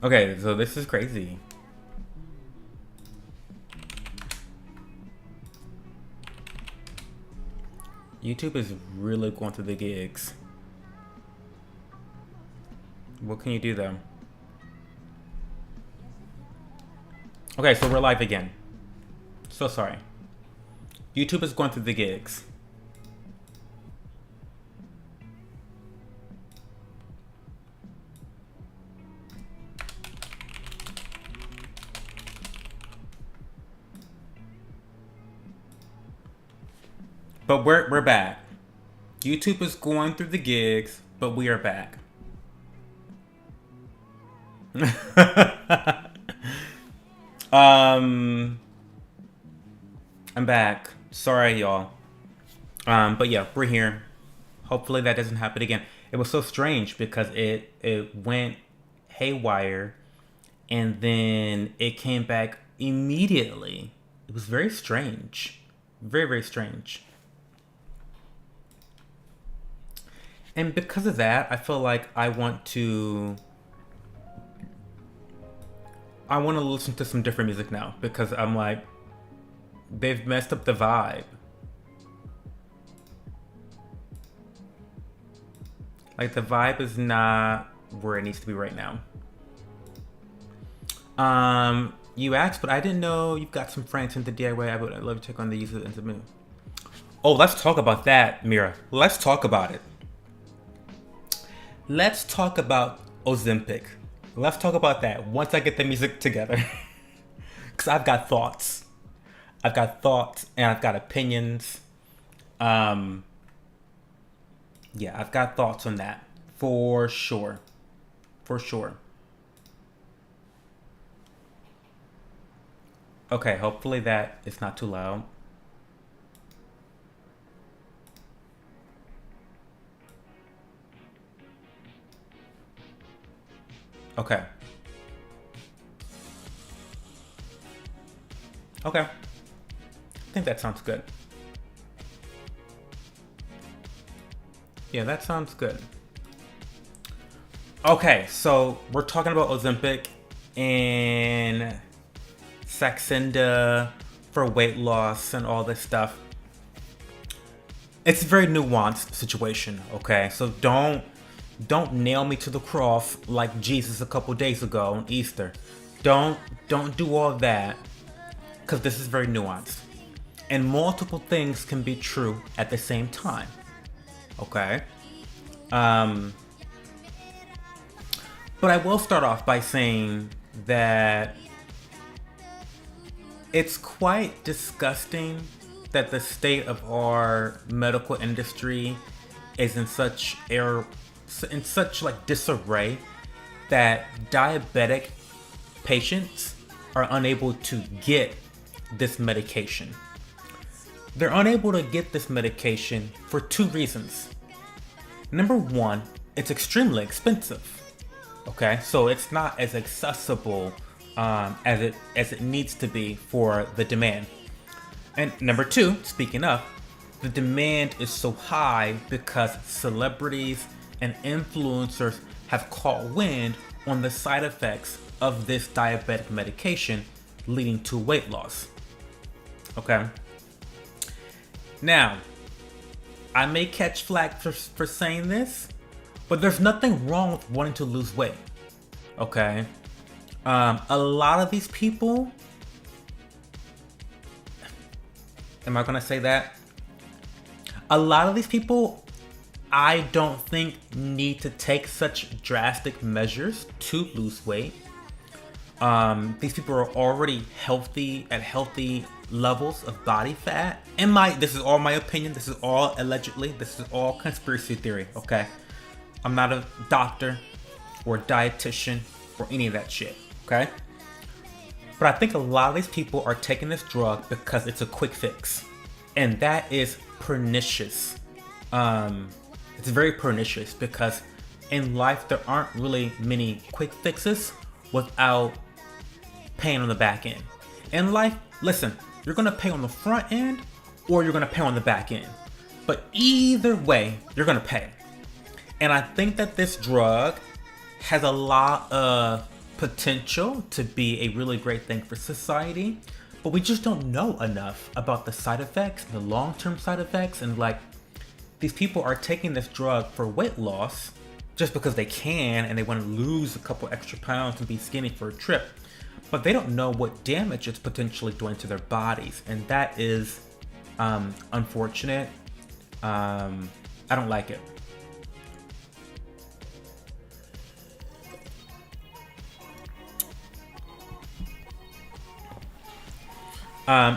Okay, so this is crazy. YouTube is really going through the gigs. What can you do though? Okay, so we're live again. So sorry. YouTube is going through the gigs. But we're back. YouTube is going through the gigs, but we are back. I'm back. Sorry, y'all. But yeah, we're here. Hopefully that doesn't happen again. It was so strange because it went haywire, and then it came back immediately. It was very strange, very very strange. And because of that, I feel like I want to listen to some different music now because I'm like, they've messed up the vibe. Like the vibe is not where it needs to be right now. You asked, but I didn't know you've got some friends in the DIY. I'd love to check on the user and the. Oh, let's talk about that, Mira. Let's talk about it. Let's talk about Ozempic. Let's talk about that once I get the music together. Because I've got thoughts. I've got thoughts and I've got opinions. Yeah, I've got thoughts on that. For sure. For sure. Okay, hopefully that is not too loud. Okay. Okay. I think that sounds good. Yeah, that sounds good. Okay, so we're talking about Ozempic and Saxenda for weight loss and all this stuff. It's a very nuanced situation, okay? So don't nail me to the cross like Jesus a couple days ago on Easter. Don't do all that, because this is very nuanced. And multiple things can be true at the same time. Okay? But I will start off by saying that it's quite disgusting that the state of our medical industry is in such like disarray that diabetic patients are unable to get this medication. They're unable to get this medication for two reasons. Number one, it's extremely expensive. Okay, so it's not as accessible as it needs to be for the demand. And number two, speaking of, the demand is so high because celebrities and influencers have caught wind on the side effects of this diabetic medication, leading to weight loss. Okay. Now, I may catch flack for saying this, but there's nothing wrong with wanting to lose weight. Okay. A lot of these people, am I gonna say that? A lot of these people, I don't think need to take such drastic measures to lose weight. These people are already healthy at healthy levels of body fat. This is all my opinion. This is all allegedly. This is all conspiracy theory. Okay, I'm not a doctor or a dietitian or any of that shit. Okay, but I think a lot of these people are taking this drug because it's a quick fix, and that is pernicious. It's very pernicious because in life there aren't really many quick fixes without paying on the back end. In life, listen, you're gonna pay on the front end or you're gonna pay on the back end. But either way, you're gonna pay. And I think that this drug has a lot of potential to be a really great thing for society, but we just don't know enough about the side effects, the long-term side effects, and like these people are taking this drug for weight loss just because they can and they want to lose a couple extra pounds and be skinny for a trip, but they don't know what damage it's potentially doing to their bodies, and that is unfortunate. I don't like it.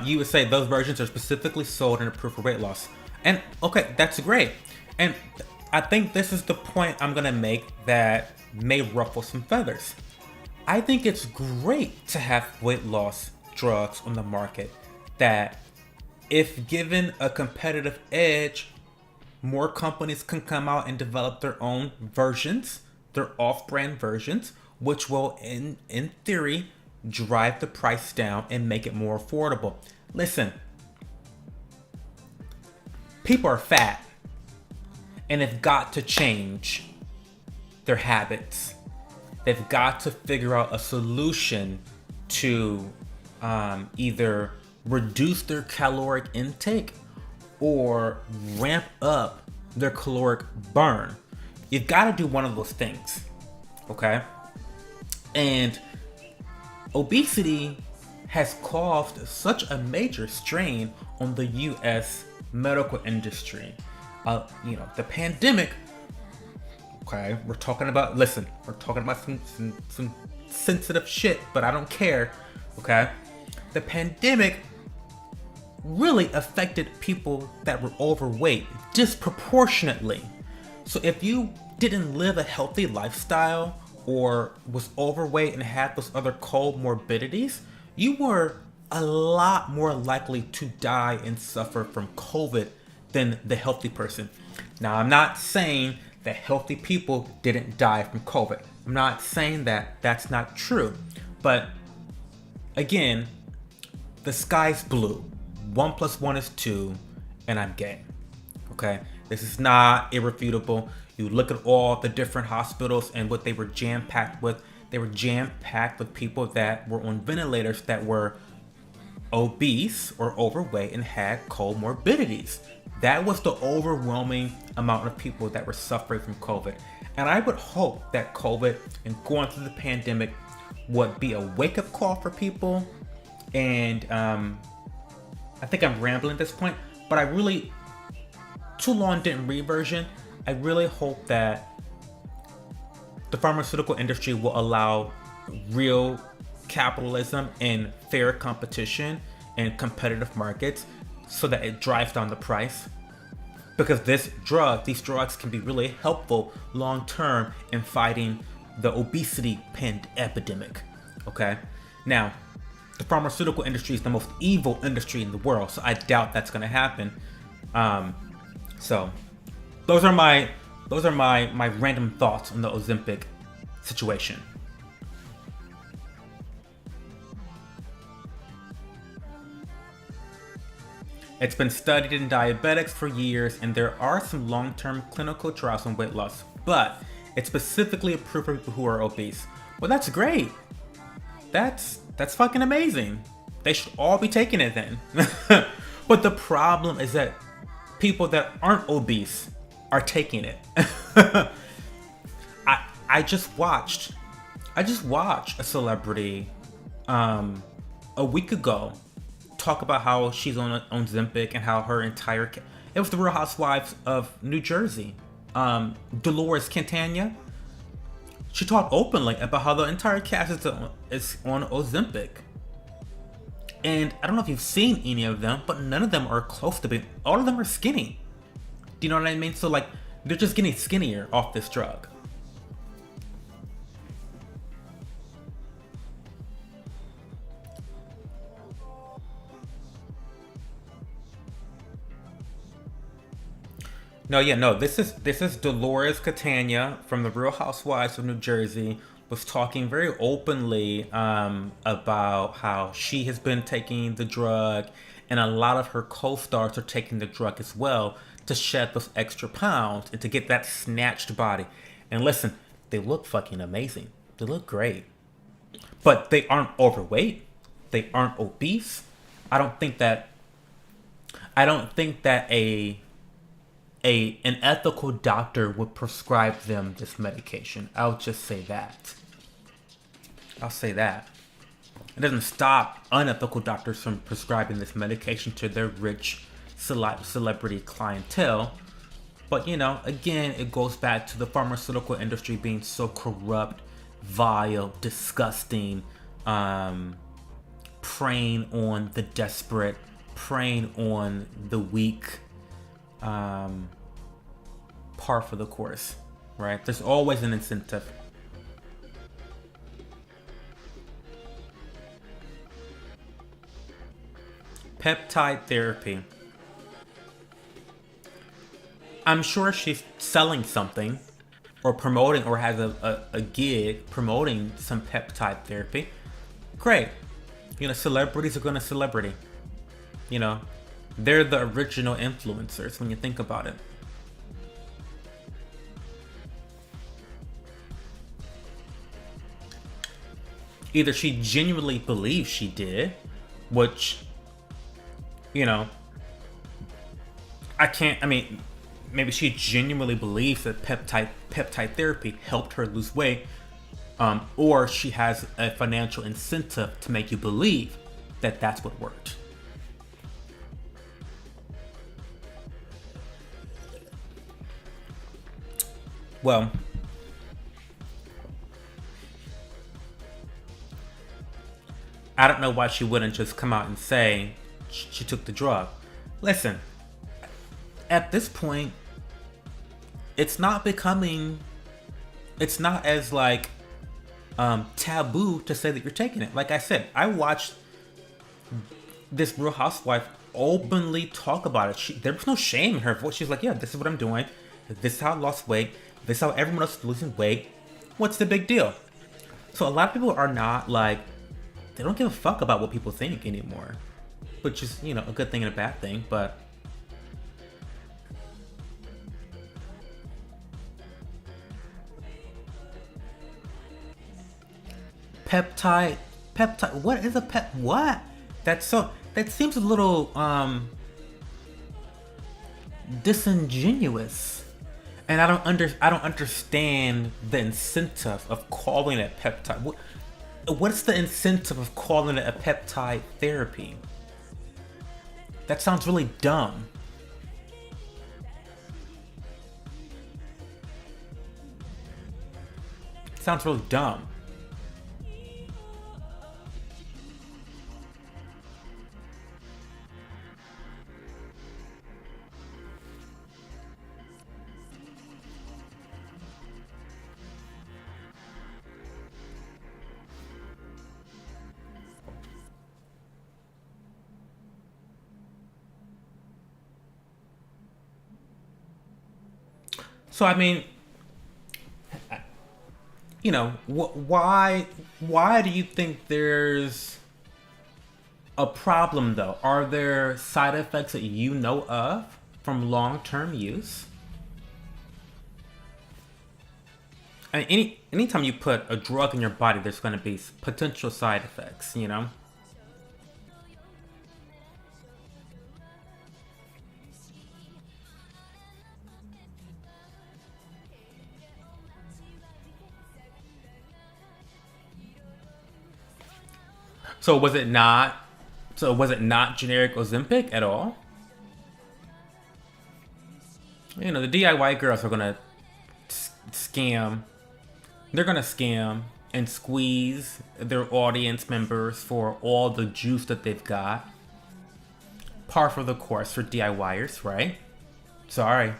You would say those versions are specifically sold and approved for weight loss. And okay, that's great. And I think this is the point I'm gonna make that may ruffle some feathers. I think it's great to have weight loss drugs on the market that, if given a competitive edge, more companies can come out and develop their own versions, their off-brand versions, which will, in theory, drive the price down and make it more affordable. Listen, people are fat and they've got to change their habits. They've got to figure out a solution to either reduce their caloric intake or ramp up their caloric burn. You've got to do one of those things, okay? And obesity has caused such a major strain on the U.S. medical industry. The pandemic, okay, we're talking about some sensitive shit, but I don't care, okay? The pandemic really affected people that were overweight disproportionately. So if you didn't live a healthy lifestyle or was overweight and had those other comorbidities, you were a lot more likely to die and suffer from COVID than the healthy person. Now, I'm not saying that healthy people didn't die from COVID. I'm not saying that. That's not true. But again, the sky's blue. 1 + 1 is 2, and I'm gay. Okay? This is not irrefutable. You look at all the different hospitals and what they were jam-packed with. They were jam-packed with people that were on ventilators that were obese or overweight and had comorbidities. That was the overwhelming amount of people that were suffering from COVID. And I would hope that COVID and going through the pandemic would be a wake-up call for people. And I think I'm rambling at this point, but I really, too long didn't read version. I really hope that the pharmaceutical industry will allow real capitalism and fair competition and competitive markets so that it drives down the price. Because these drugs can be really helpful long term in fighting the obesity epidemic. Okay? Now, the pharmaceutical industry is the most evil industry in the world, so I doubt that's gonna happen. So those are my random thoughts on the Ozempic situation. It's been studied in diabetics for years, and there are some long-term clinical trials on weight loss, but it's specifically approved for people who are obese. Well, that's great. That's fucking amazing. They should all be taking it then. But the problem is that people that aren't obese are taking it. I just watched a celebrity a week ago talk about how she's on Ozempic and how her entire it was the Real Housewives of New Jersey, Dolores Catania. She talked openly about how the entire cast is on Ozempic. And I don't know if you've seen any of them, but none of them are close to being. All of them are skinny. Do you know what I mean? So like, they're just getting skinnier off this drug. No. This is Dolores Catania from the Real Housewives of New Jersey, was talking very openly about how she has been taking the drug, and a lot of her co-stars are taking the drug as well to shed those extra pounds and to get that snatched body. And listen, they look fucking amazing. They look great. but they aren't overweight. They aren't obese. I don't think that I don't think that an ethical doctor would prescribe them this medication. I'll just say that. I'll say that. It doesn't stop unethical doctors from prescribing this medication to their rich celebrity clientele. But, again, it goes back to the pharmaceutical industry being so corrupt, vile, disgusting, preying on the desperate, preying on the weak, par for the course, right? There's always an incentive. Peptide therapy. I'm sure she's selling something or promoting or has a gig promoting some peptide therapy. Great. Celebrities are going to celebrity. They're the original influencers when you think about it. Either she genuinely believes she did, which, maybe she genuinely believes that peptide therapy helped her lose weight, or she has a financial incentive to make you believe that that's what worked. Well, I don't know why she wouldn't just come out and say she took the drug. Listen, at this point, it's not as taboo to say that you're taking it. Like I said, I watched this Real Housewife openly talk about it. There was no shame in her voice. She's like, yeah, this is what I'm doing. This is how I lost weight. This is how everyone else is losing weight. What's the big deal? So a lot of people are not they don't give a fuck about what people think anymore. Which is, a good thing and a bad thing, but peptide, what is a what? That seems a little disingenuous. And I don't understand the incentive of calling it peptide. What's the incentive of calling it a peptide therapy? That sounds really dumb. It sounds really dumb. So why do you think there's a problem though? Are there side effects that you know of from long-term use? Anytime you put a drug in your body, there's going to be potential side effects, So was it not generic Ozempic at all? The DIY girls are gonna scam. They're gonna scam and squeeze their audience members for all the juice that they've got. Par for the course for DIYers, right? Sorry.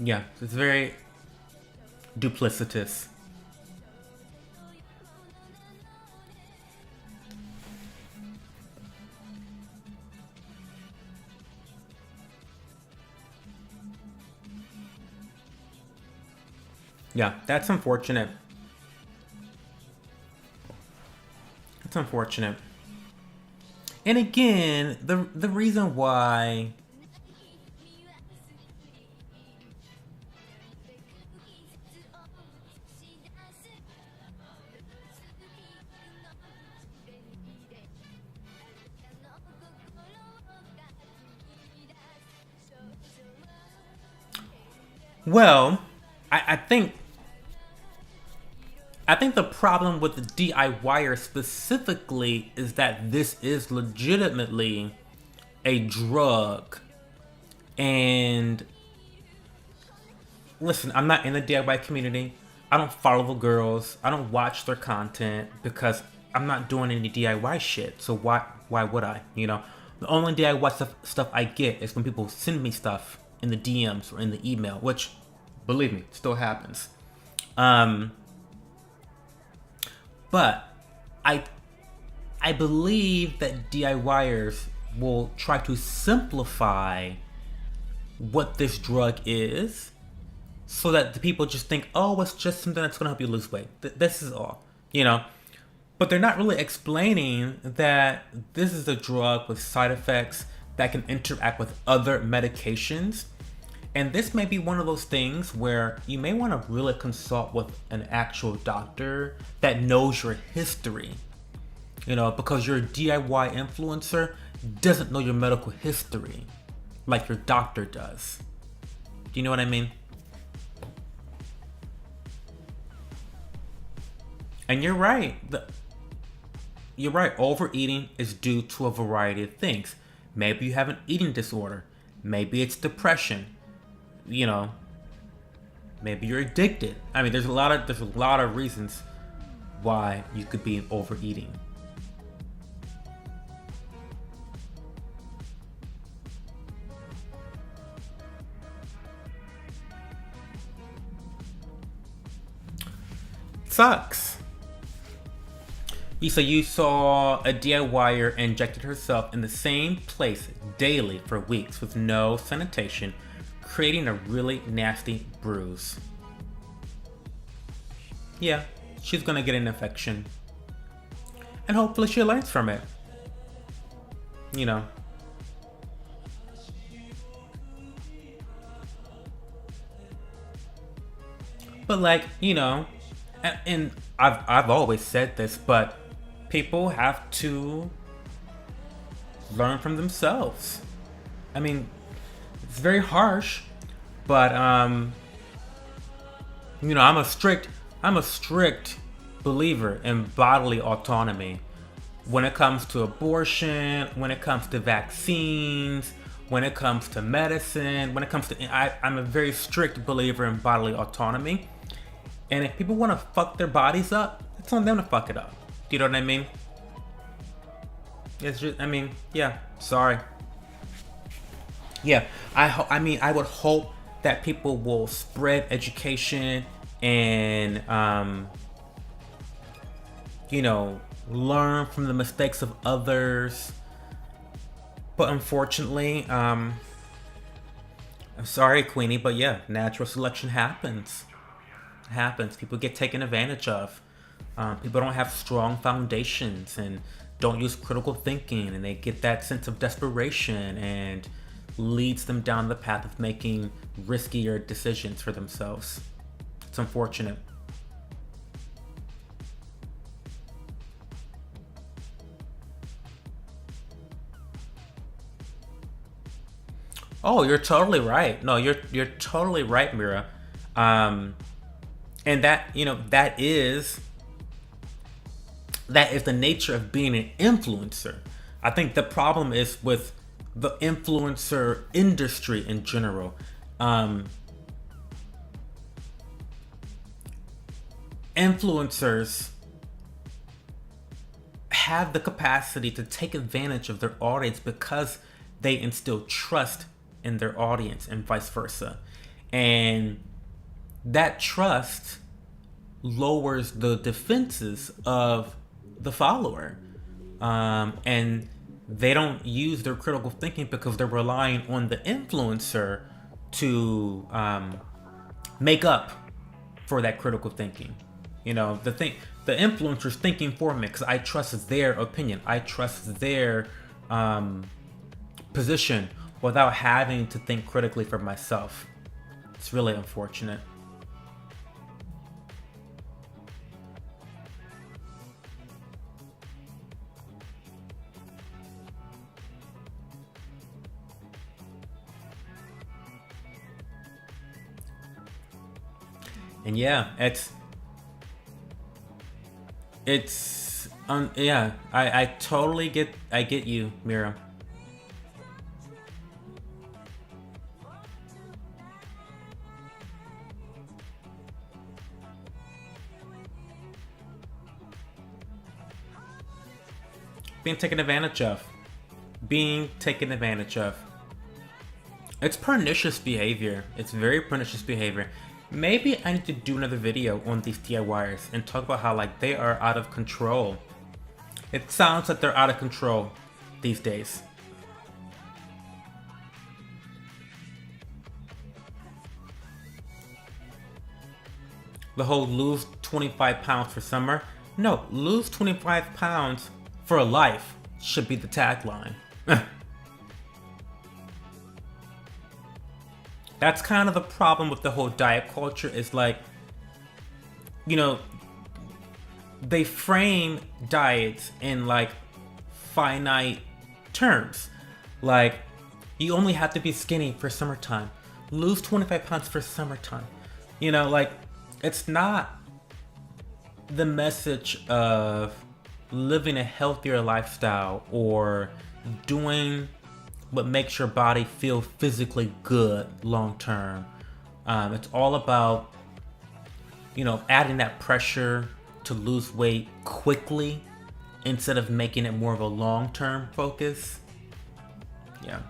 Yeah, it's very duplicitous. Yeah, that's unfortunate. It's unfortunate. And again, the reason why. Well, I think the problem with the DIYer specifically is that this is legitimately a drug. And listen, I'm not in the DIY community. I don't follow the girls. I don't watch their content because I'm not doing any DIY shit. So why would I? You know, the only DIY stuff I get is when people send me stuff in the DMs or in the email, which, believe me, still happens. But I believe that DIYers will try to simplify what this drug is so that the people just think, oh, it's just something that's going to help you lose weight. This is all, you know. But they're not really explaining that this is a drug with side effects that can interact with other medications. And this may be one of those things where you may want to really consult with an actual doctor that knows your history. You know, because your DIY influencer doesn't know your medical history like your doctor does. Do you know what I mean? And you're right. You're right. Overeating is due to a variety of things. Maybe you have an eating disorder. Maybe it's depression. You know, maybe you're addicted. I mean, there's a lot of reasons why you could be overeating. Sucks. You saw a DIYer injected herself in the same place daily for weeks with no sanitation, creating a really nasty bruise. Yeah, she's gonna get an infection. And hopefully she learns from it. You know. But like, you know, and I've always said this, but people have to learn from themselves. I mean, it's very harsh, but you know, I'm a strict believer in bodily autonomy when it comes to abortion, when it comes to vaccines, when it comes to medicine, when it comes to I'm a very strict believer in bodily autonomy. And if people want to fuck their bodies up, it's on them to fuck it up. Do you know what I mean? It's just, I mean, yeah, sorry. Yeah, I would hope that people will spread education and, you know, learn from the mistakes of others. But unfortunately, I'm sorry, Queenie, but yeah, natural selection happens. People get taken advantage of. People don't have strong foundations and don't use critical thinking, and they get that sense of desperation and leads them down the path of making riskier decisions for themselves. It's unfortunate. Oh, you're totally right. No, you're totally right, Mira. And that, you know, that is the nature of being an influencer. I think the problem is with the influencer industry in general. Influencers have the capacity to take advantage of their audience because they instill trust in their audience and vice versa. And that trust lowers the defenses of the follower. And they don't use their critical thinking because they're relying on the influencer to make up for that critical thinking. You know, the influencer's thinking for me because I trust their opinion. I trust their position without having to think critically for myself. It's really unfortunate. And yeah, yeah, I totally get you, Mira. Being taken advantage of. Being taken advantage of. It's pernicious behavior. It's very pernicious behavior. Maybe I need to do another video on these DIYers and talk about how like they are out of control. It sounds like they're out of control these days. The whole lose 25 pounds for summer. No, lose 25 pounds for life should be the tagline. That's kind of the problem with the whole diet culture is like, you know, they frame diets in like finite terms. Like, you only have to be skinny for summertime. Lose 25 pounds for summertime. You know, like, it's not the message of living a healthier lifestyle or doing what makes your body feel physically good long term. It's all about, you know, adding that pressure to lose weight quickly instead of making it more of a long-term focus. Yeah.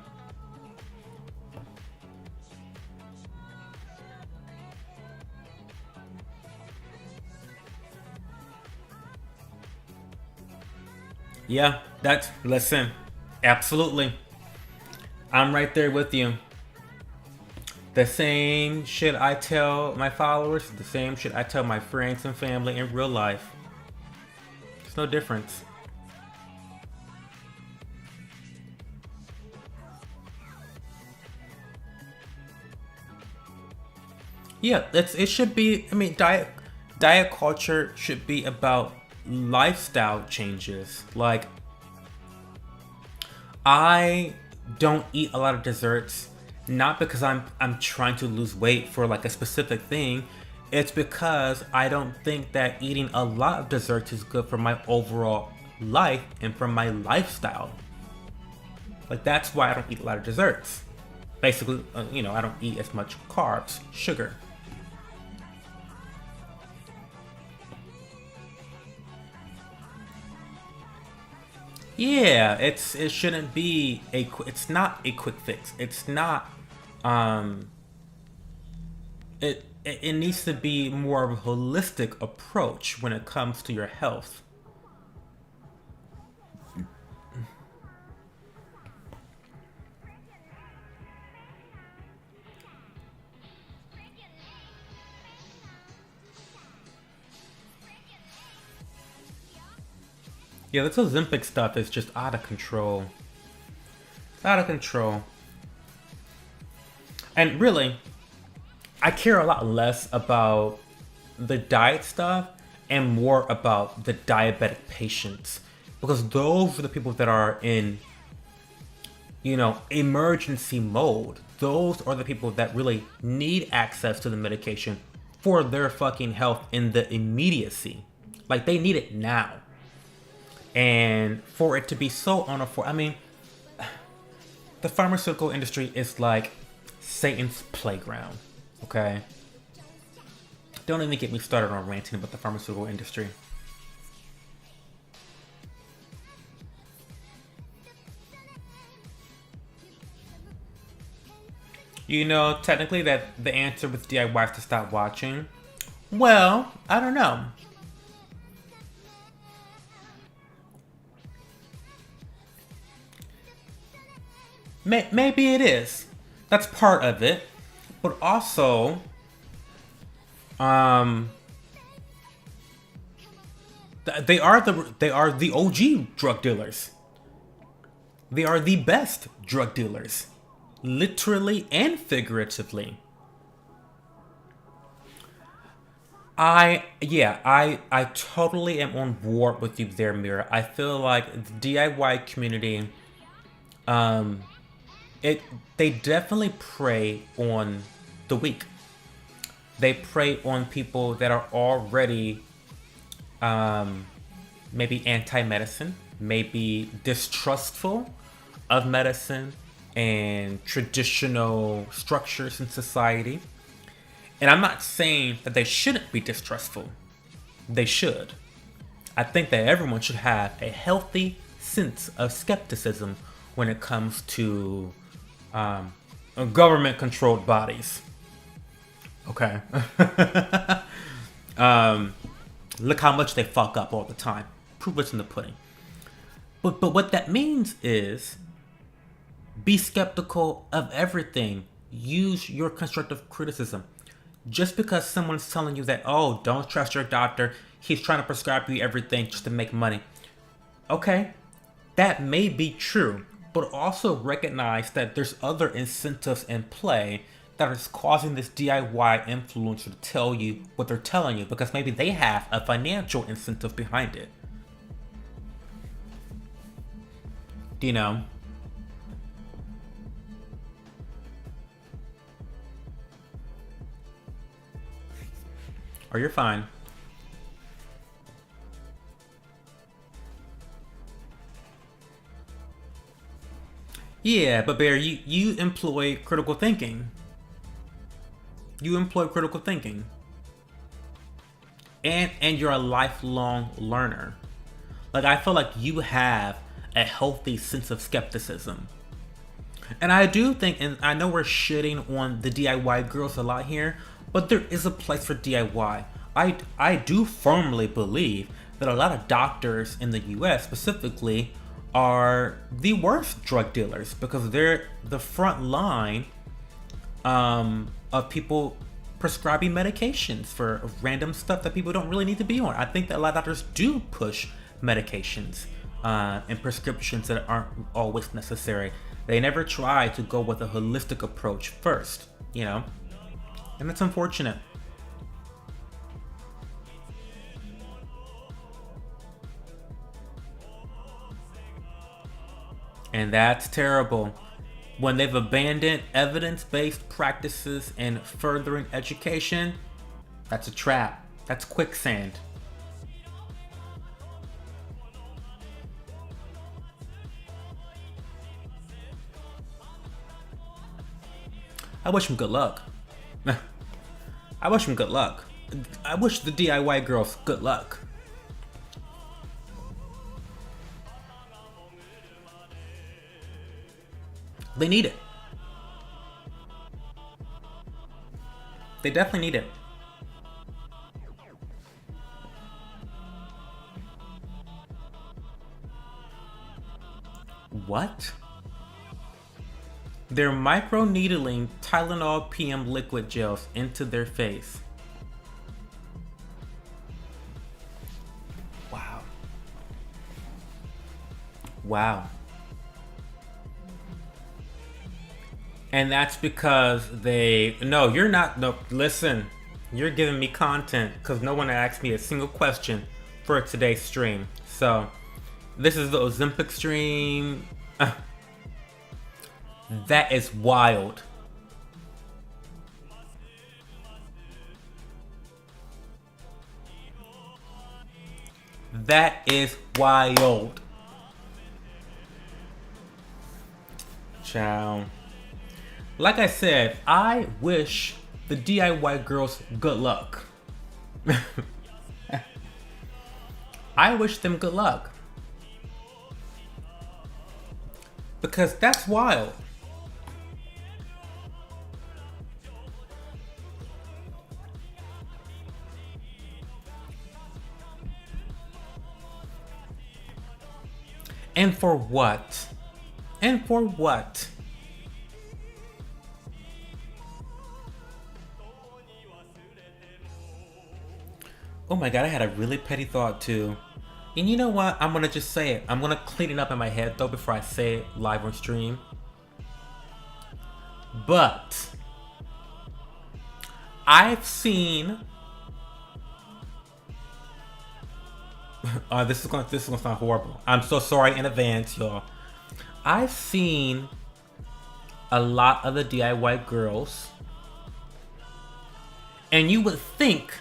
Yeah, listen, absolutely. I'm right there with you. The same shit I tell my followers, the same shit I tell my friends and family in real life. There's no difference. Yeah, it should be, I mean, diet culture should be about lifestyle changes. Like, I don't eat a lot of desserts, not because I'm trying to lose weight for like a specific thing. It's because I don't think that eating a lot of desserts is good for my overall life and for my lifestyle. Like, that's why I don't eat a lot of desserts. Basically, you know, I don't eat as much carbs, sugar. Yeah, it shouldn't be it's not a quick fix. It's not it needs to be more of a holistic approach when it comes to your health. Yeah, this Ozempic stuff is just out of control. It's out of control. And really, I care a lot less about the diet stuff and more about the diabetic patients. Because those are the people that are in, you know, emergency mode. Those are the people that really need access to the medication for their fucking health in the immediacy. Like, they need it now. And for it to be so unaffordable, I mean, the pharmaceutical industry is like Satan's playground, okay? Don't even get me started on ranting about the pharmaceutical industry. You know, technically that the answer with DIY is to stop watching. Well, I don't know. Maybe it is. That's part of it. But also, they are the OG drug dealers. They are the best drug dealers, literally and figuratively. I totally am on board with you there, Mira. I feel like the DIY community, um, it they definitely prey on the weak. They prey on people that are already um, maybe anti-medicine, maybe distrustful of medicine and traditional structures in society. And I'm not saying that they shouldn't be distrustful. They should. I think that everyone should have a healthy sense of skepticism when it comes to um, government-controlled bodies. Okay. um, Look how much they fuck up all the time. Proof is in the pudding. But what that means is be skeptical of everything. Use your constructive criticism. Just because someone's telling you that, oh, don't trust your doctor, he's trying to prescribe you everything just to make money. Okay, that may be true, but also recognize that there's other incentives in play that is causing this DIY influencer to tell you what they're telling you, because maybe they have a financial incentive behind it. You know? Or you're fine. Yeah, but Bear, you employ critical thinking. You employ critical thinking. And you're a lifelong learner. Like, I feel like you have a healthy sense of skepticism. And I do think, and I know we're shitting on the DIY girls a lot here, but there is a place for DIY. I do firmly believe that a lot of doctors in the US specifically are the worst drug dealers because they're the front line of people prescribing medications for random stuff that people don't really need to be on. I think that a lot of doctors do push medications and prescriptions that aren't always necessary. They never try to go with a holistic approach first, you know? And it's unfortunate. And that's terrible. When they've abandoned evidence-based practices and furthering education, that's a trap. That's quicksand. I wish them good luck. I wish them good luck. I wish the DIY girls good luck. They need it. They definitely need it. What? They're microneedling Tylenol PM liquid gels into their face. Wow. Wow. And that's because they... No, you're not... No, listen. You're giving me content because no one asked me a single question for today's stream. So, this is the Ozempic stream. That is wild. That is wild. Ciao. Like I said, I wish the DIY girls good luck. I wish them good luck. Because that's wild. And for what? And for what? Oh my god, I had a really petty thought too. And you know what? I'm gonna just say it. I'm gonna clean it up in my head though before I say it live on stream. But I've seen. This is gonna sound horrible. I'm so sorry in advance, y'all. I've seen a lot of the DIY girls, and you would think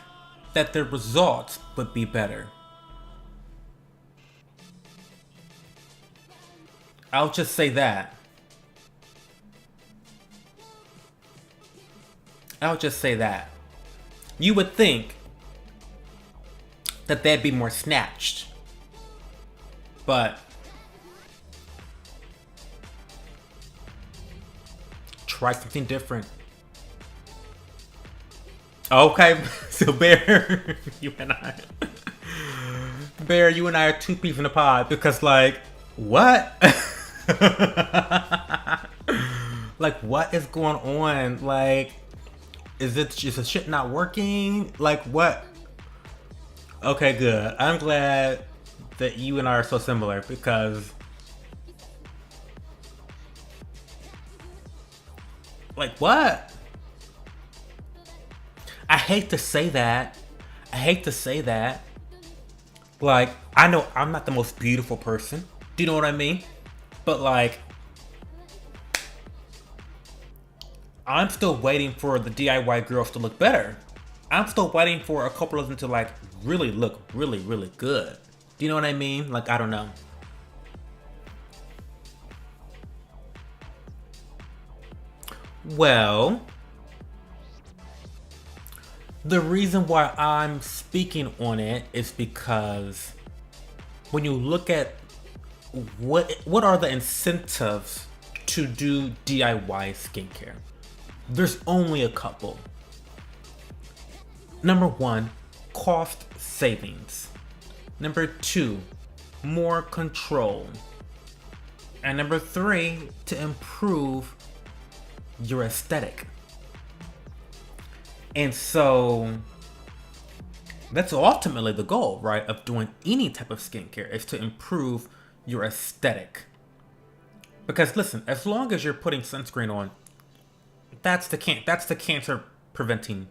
that the results would be better. I'll just say that. I'll just say that. You would think that they'd be more snatched. But try something different. Okay, so Bear, you and I. Bear, you and I are two peas in a pod because, like, what? Like, what is going on? Like, is it just a shit not working? Like, what? Okay, good. I'm glad that you and I are so similar because, like, what? I hate to say that. Like, I know I'm not the most beautiful person. Do you know what I mean? But, like, I'm still waiting for the DIY girls to look better. I'm still waiting for a couple of them to, like, really look really, really good. Do you know what I mean? Like, I don't know. Well, the reason why I'm speaking on it is because when you look at what are the incentives to do DIY skincare, there's only a couple. Number one, cost savings. Number two, more control. And number three, to improve your aesthetic. And so that's ultimately the goal, right, of doing any type of skincare, is to improve your aesthetic. Because listen, as long as you're putting sunscreen on, that's the cancer preventing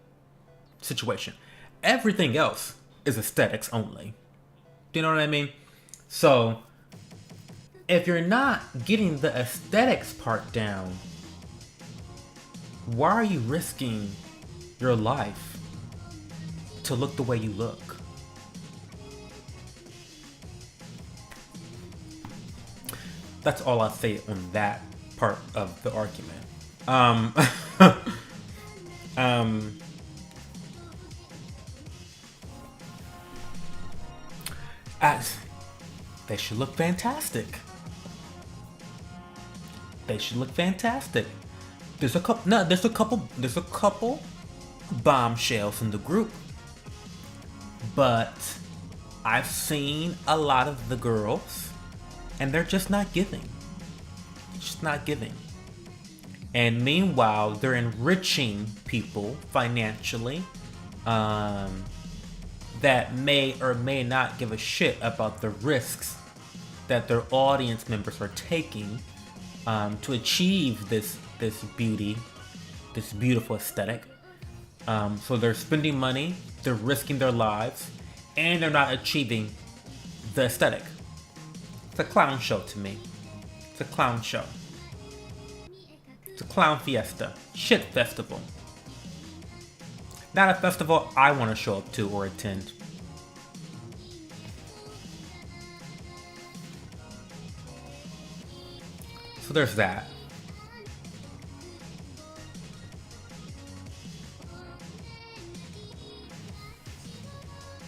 situation. Everything else is aesthetics only. Do you know what I mean? So if you're not getting the aesthetics part down, why are you risking your life to look the way you look? That's all I'll say on that part of the argument. They should look fantastic. There's a couple bombshells in the group, but I've seen a lot of the girls, and they're just not giving. And meanwhile, they're enriching people financially that may or may not give a shit about the risks that their audience members are taking to achieve this beauty, this beautiful aesthetic. So they're spending money, they're risking their lives, and they're not achieving the aesthetic. It's a clown show to me. It's a clown show. It's a clown fiesta. Shit festival. Not a festival I want to show up to or attend. So there's that.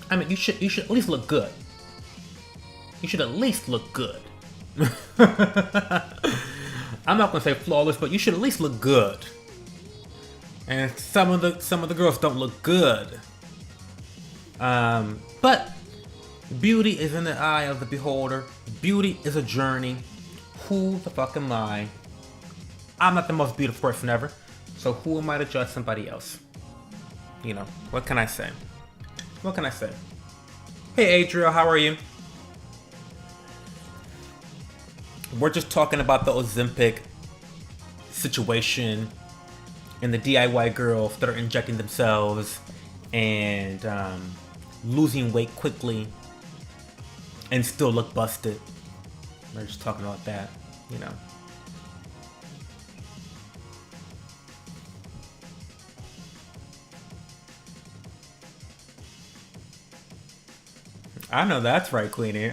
I mean, you should at least look good. You should at least look good. I'm not gonna say flawless, but you should at least look good. And some of the girls don't look good. But beauty is in the eye of the beholder. Beauty is a journey. Who the fuck am I? I'm not the most beautiful person ever, so who am I to judge somebody else? You know, what can I say? Hey Adriel, how are you? We're just talking about the Ozempic situation and the DIY girls that are injecting themselves and losing weight quickly and still look busted. We're just talking about that, you know. I know that's right, Queenie.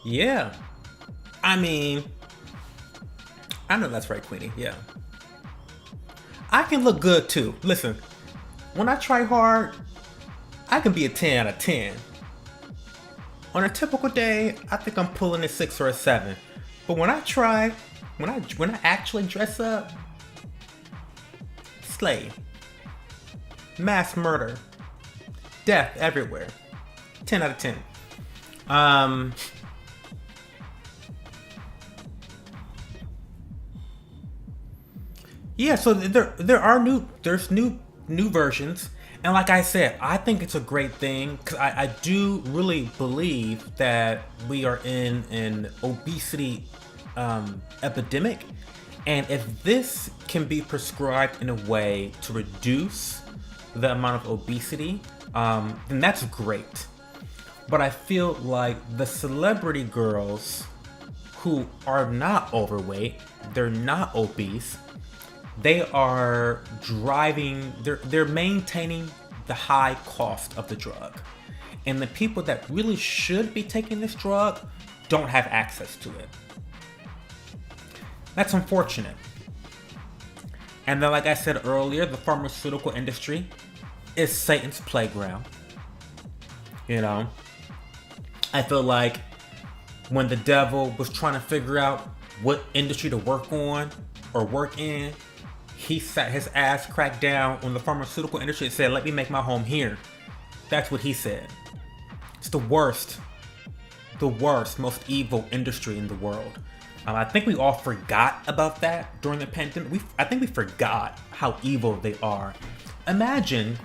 Yeah. I mean, I know that's right, Queenie. Yeah. I can look good too. Listen, when I try hard, I can be a 10 out of 10. On a typical day, I think I'm pulling a 6 or a 7. But when I try, when I actually dress up, slay, mass murder, death everywhere. 10 out of 10. Yeah, so there's new versions, and like I said, I think it's a great thing because I do really believe that we are in an obesity epidemic, and if this can be prescribed in a way to reduce the amount of obesity, then that's great. But I feel like the celebrity girls who are not overweight, they're not obese, they are driving, they're maintaining the high cost of the drug. And the people that really should be taking this drug don't have access to it. That's unfortunate. And then, like I said earlier, the pharmaceutical industry is Satan's playground. You know, I feel like when the devil was trying to figure out what industry to work on or work in, he sat his ass cracked down on the pharmaceutical industry and said, let me make my home here. That's what he said. It's the worst, most evil industry in the world. I think we all forgot about that during the pandemic. I think we forgot how evil they are. Imagine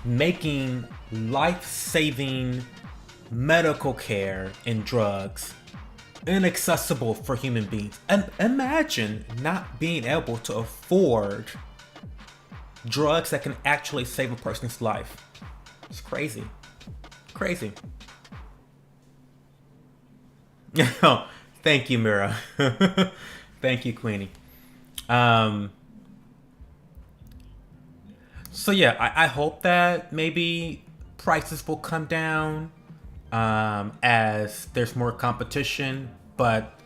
making life-saving medical care and drugs inaccessible for human beings. And imagine not being able to afford drugs that can actually save a person's life. It's crazy. Crazy. Thank you, Mira. Thank you, Queenie. So yeah, I hope that maybe prices will come down as there's more competition, but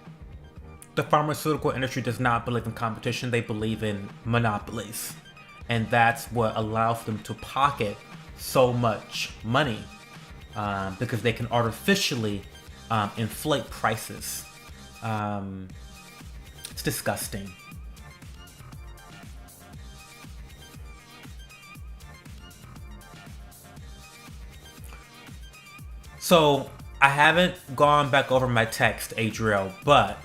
the pharmaceutical industry does not believe in competition. They believe in monopolies, and that's what allows them to pocket so much money because they can artificially inflate prices. It's disgusting. So I haven't gone back over my text, Adriel, but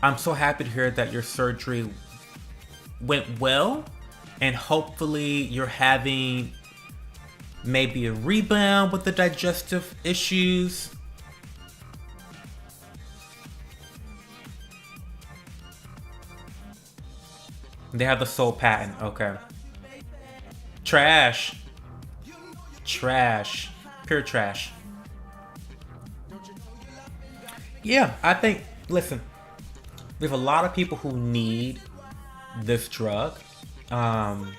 I'm so happy to hear that your surgery went well, and hopefully you're having maybe a rebound with the digestive issues. They have the sole patent, okay. Trash. Trash. Pure trash. Yeah, I think, listen, we have a lot of people who need this drug. There's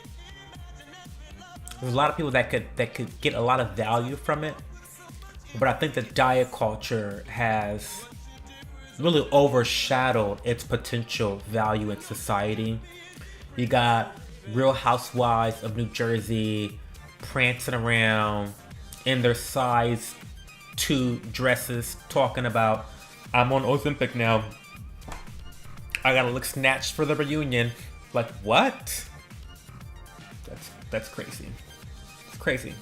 a lot of people that could get a lot of value from it. But I think the diet culture has really overshadowed its potential value in society. You got Real Housewives of New Jersey prancing around in their size 2 dresses talking about, I'm on Ozempic now. I gotta look snatched for the reunion. Like, what? That's crazy. It's crazy.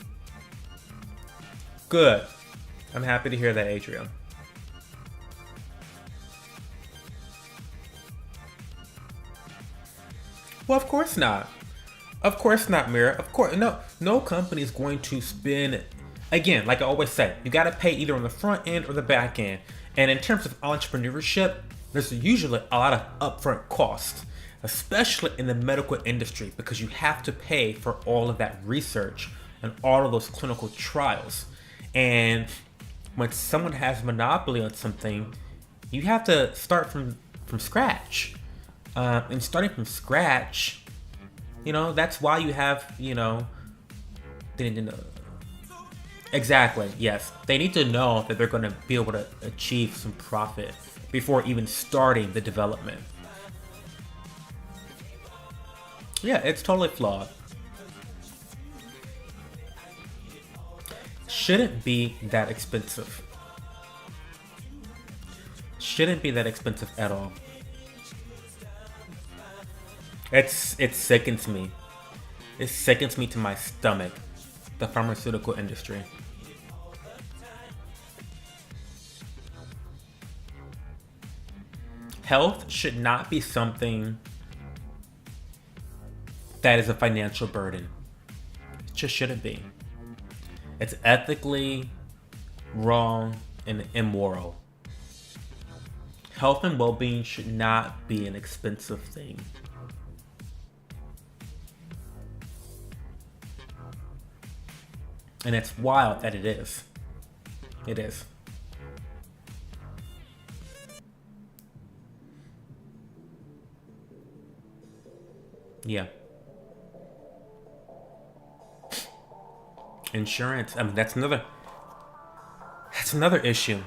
Good. I'm happy to hear that, Adrian. Well, of course not. Of course not, Mira. Of course, no company is going to spend. Again, like I always say, you got to pay either on the front end or the back end. And in terms of entrepreneurship, there's usually a lot of upfront costs, especially in the medical industry, because you have to pay for all of that research and all of those clinical trials. And when someone has monopoly on something, you have to start from scratch. And starting from scratch, that's why you have, exactly, yes. They need to know that they're going to be able to achieve some profit before even starting the development. Yeah, it's totally flawed. Shouldn't be that expensive. Shouldn't be that expensive at all. It sickens me. It sickens me to my stomach. The pharmaceutical industry. Health should not be something that is a financial burden. It just shouldn't be. It's ethically wrong and immoral. Health and well-being should not be an expensive thing. And it's wild that it is. It is. Yeah. Insurance. I mean, that's another issue.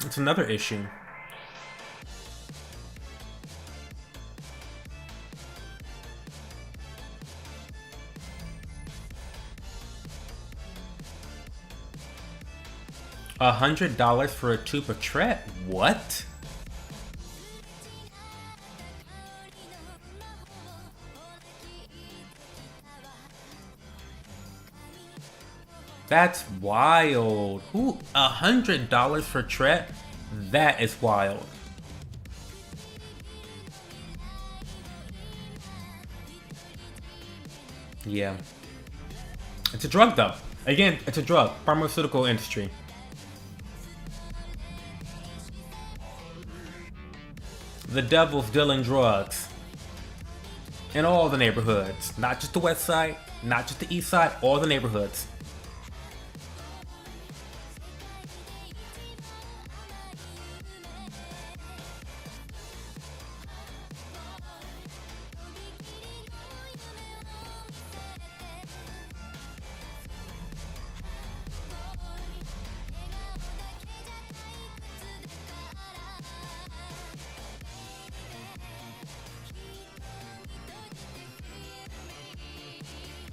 It's another issue. $100 for a tube of Tret? What? That's wild. Who? $100 for Tret? That is wild. Yeah. It's a drug though. Again, it's a drug. Pharmaceutical industry. The devil's dealing drugs in all the neighborhoods. Not just the west side, not just the east side, all the neighborhoods.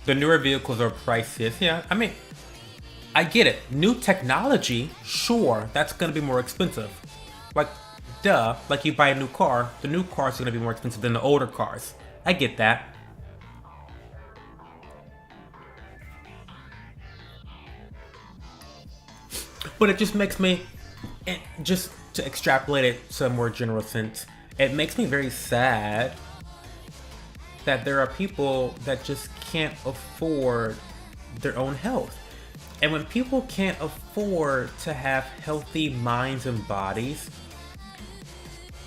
The newer vehicles are priciest. Yeah, I mean, I get it. New technology, sure, that's going to be more expensive. Like, duh, like you buy a new car, the new cars are going to be more expensive than the older cars. I get that. But it just makes me, just to extrapolate it to a more general sense, it makes me very sad that there are people that just can't afford their own health. And when people can't afford to have healthy minds and bodies,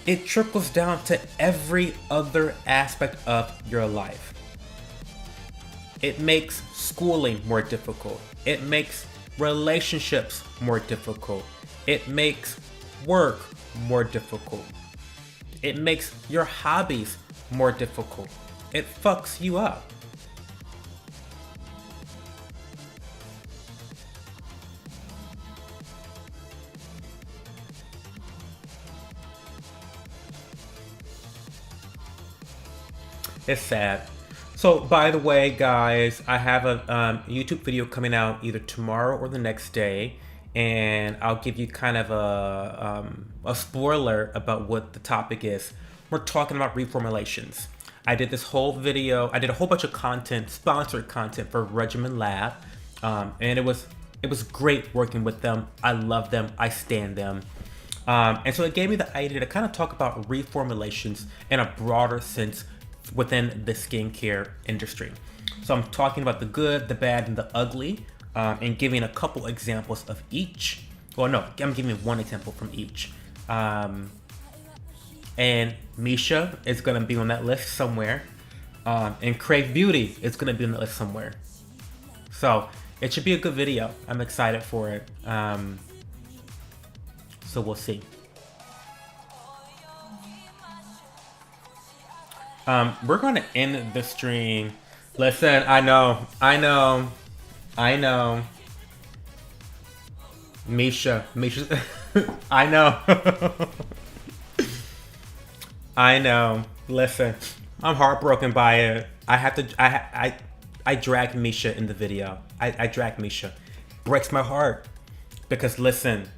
it trickles down to every other aspect of your life. It makes schooling more difficult. It makes relationships more difficult. It makes work more difficult. It makes your hobbies more difficult. It fucks you up. It's sad. So, by the way, guys, I have a YouTube video coming out either tomorrow or the next day, and I'll give you kind of a spoiler about what the topic is. We're talking about reformulations. I did this whole video. I did a whole bunch of content, sponsored content for Regimen Lab, and it was great working with them. I love them. I stand them. And so it gave me the idea to kind of talk about reformulations in a broader sense within the skincare industry. So I'm talking about the good, the bad, and the ugly, and giving a couple examples of each. Well, no, I'm giving one example from each. And Misha is going to be on that list somewhere. And Crave Beauty is going to be on the list somewhere. So it should be a good video. I'm excited for it. So we'll see. We're going to end the stream. Listen, I know. Misha, I know. I know. Listen, I'm heartbroken by it. I dragged Misha in the video. I dragged Misha. Breaks my heart. Because listen,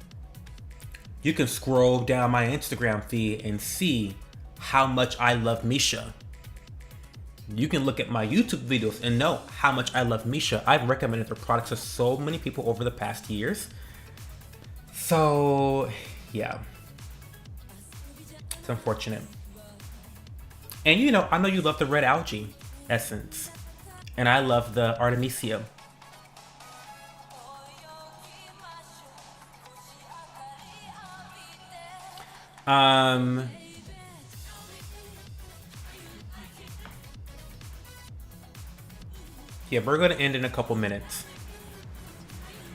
you can scroll down my Instagram feed and see how much I love Misha. You can look at my YouTube videos and know how much I love Misha. I've recommended their products to so many people over the past years. So, yeah. It's unfortunate. And you know, I know you love the red algae essence. And I love the Artemisia. Yeah, we're going to end in a couple minutes.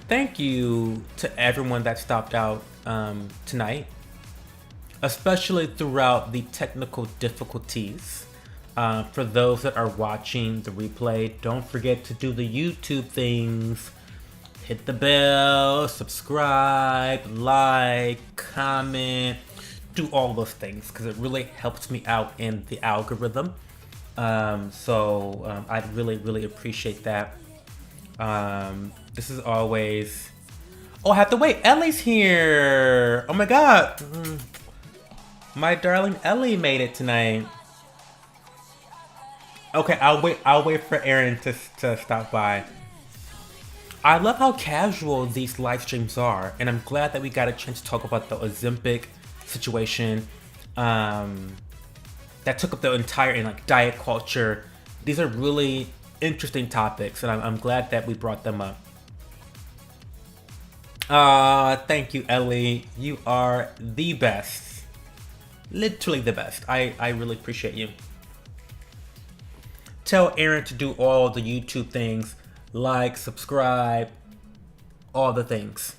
Thank you to everyone that stopped out tonight, especially throughout the technical difficulties. For those that are watching the replay, don't forget to do the YouTube things. Hit the bell, subscribe, like, comment, do all those things because it really helps me out in the algorithm. So I'd really appreciate that. This is always... Oh, I have to wait. Ellie's here. Oh my god. My darling Ellie made it tonight. Okay, I'll wait for Aaron to stop by. I love how casual these live streams are, and I'm glad that we got a chance to talk about the Ozempic situation. That took up the entire like diet culture. These are really interesting topics, and I'm glad that we brought them up. Thank you, Ellie. You are the best. Literally the best. I really appreciate you. Tell Aaron to do all the YouTube things. Like, subscribe, all the things.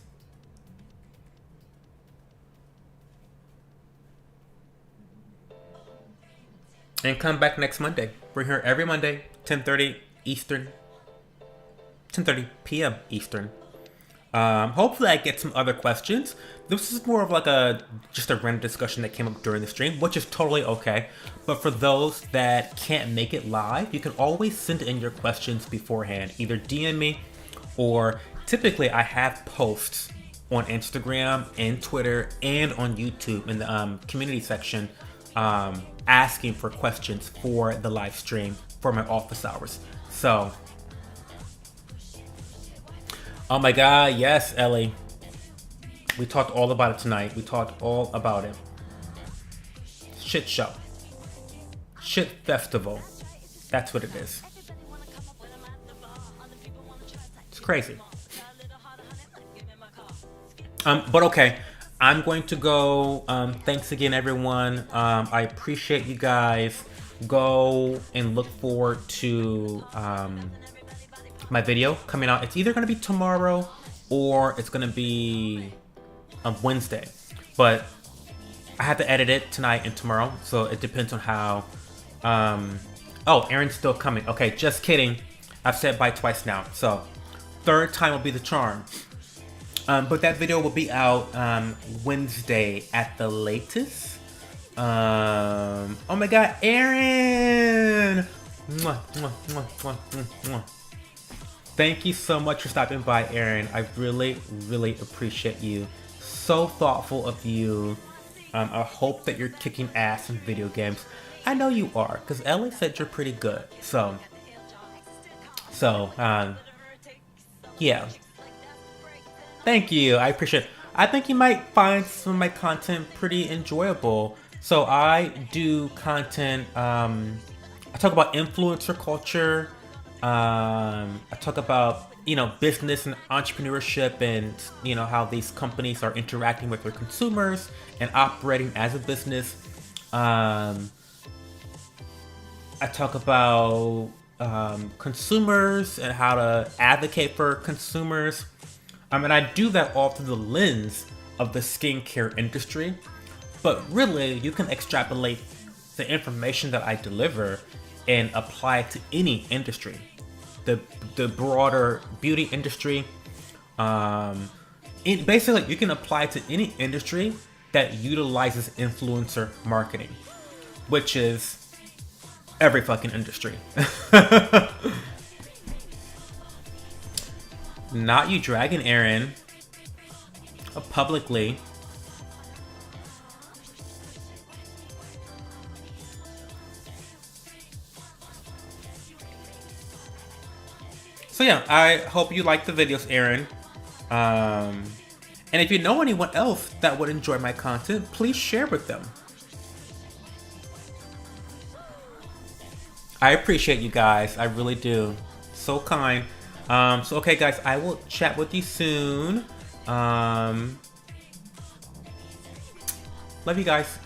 And come back next Monday. We're here every Monday, 10:30 Eastern. 10:30 p.m. Eastern. Hopefully I get some other questions. This is more of like just a random discussion that came up during the stream, which is totally okay. But for those that can't make it live, you can always send in your questions beforehand. Either DM me, or typically I have posts on Instagram and Twitter and on YouTube in the community section asking for questions for the live stream for my office hours. So, oh my god, yes, Ellie. We talked all about it tonight. We talked all about it. Shit show. Shit festival. That's what it is. It's crazy. But okay. I'm going to go. Thanks again, everyone. I appreciate you guys. Go and look forward to my video coming out. It's either going to be tomorrow or it's going to be Wednesday. But I have to edit it tonight and tomorrow, so it depends on how. Oh, Aaron's still coming. Okay, just kidding. I've said bye twice now, so third time will be the charm. But that video will be out Wednesday at the latest. Oh my god, Aaron! Mwah, mwah, mwah, mwah, mwah, mwah. Thank you so much for stopping by, Aaron. I really appreciate you. So thoughtful of you. I hope that you're kicking ass in video games. I know you are, because Ellie said you're pretty good. So, yeah. Thank you. I appreciate it. I think you might find some of my content pretty enjoyable. So I do content talk about influencer culture. I talk about, you know, business and entrepreneurship, and, you know, how these companies are interacting with their consumers and operating as a business. I talk about consumers and how to advocate for consumers. And I do that all through the lens of the skincare industry. But really, you can extrapolate the information that I deliver and apply it to any industry. The broader beauty industry. Basically, you can apply it to any industry that utilizes influencer marketing, which is every fucking industry. Not you dragging Aaron publicly. So yeah, I hope you like the videos, Aaron. And if you know anyone else that would enjoy my content, please share with them. I appreciate you guys. I really do. So kind. So okay, guys, I will chat with you soon. Love you guys.